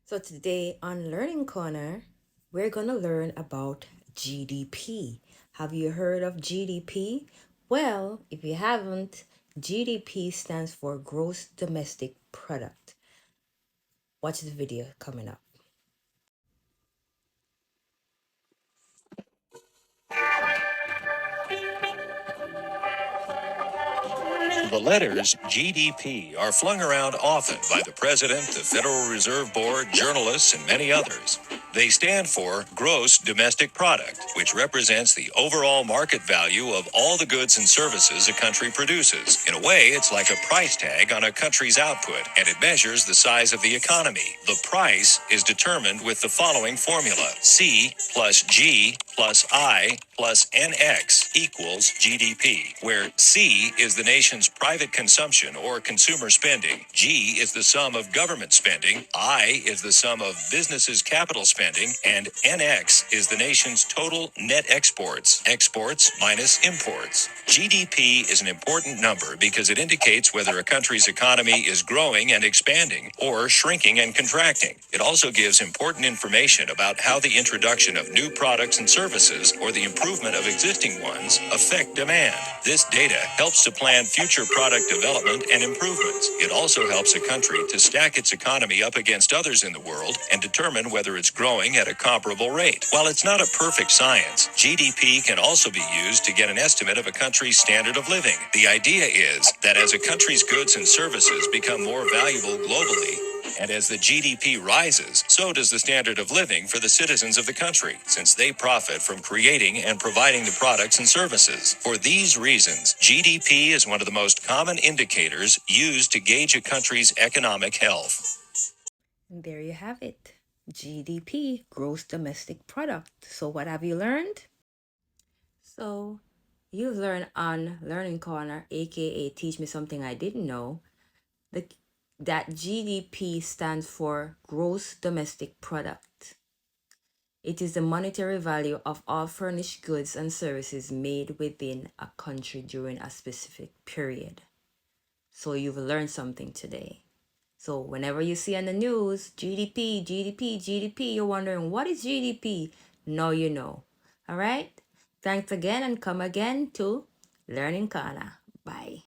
So today on Learning Corner, we're going to learn about GDP. Have you heard of GDP? Well, if you haven't, GDP stands for Gross Domestic Product. Watch the video coming up. The letters GDP are flung around often by the President, the Federal Reserve Board, journalists, and many others. They stand for Gross Domestic Product, which represents the overall market value of all the goods and services a country produces. In a way, it's like a price tag on a country's output, and it measures the size of the economy. The price is determined with the following formula: C plus G plus I plus NX equals GDP, where C is the nation's private consumption or consumer spending, G is the sum of government spending, I is the sum of businesses' capital spending, and NX is the nation's total net exports, exports minus imports. GDP is an important number because it indicates whether a country's economy is growing and expanding or shrinking and contracting. It also gives important information about how the introduction of new products and services or the improvement of existing ones affect demand. This data helps to plan future product development and improvements. It also helps a country to stack its economy up against others in the world and determine whether it's growing at a comparable rate. While it's not a perfect science, GDP can also be used to get an estimate of a country's standard of living. The idea is that as a country's goods and services become more valuable globally, and as the GDP rises, so does the standard of living for the citizens of the country, since they profit from creating and providing the products and services. For these reasons, GDP is one of the most common indicators used to gauge a country's economic health. And there you have it. GDP, Gross Domestic Product. So what have you learned? So you've learned on Learning Corner, aka Teach Me Something I Didn't Know, that GDP stands for Gross Domestic Product. It is the monetary value of all furnished goods and services made within a country during a specific period. So you've learned something today. So whenever you see on the news, GDP, GDP, GDP, you're wondering, what is GDP? Now you know. All right? Thanks again and come again to Learning Corner. Bye.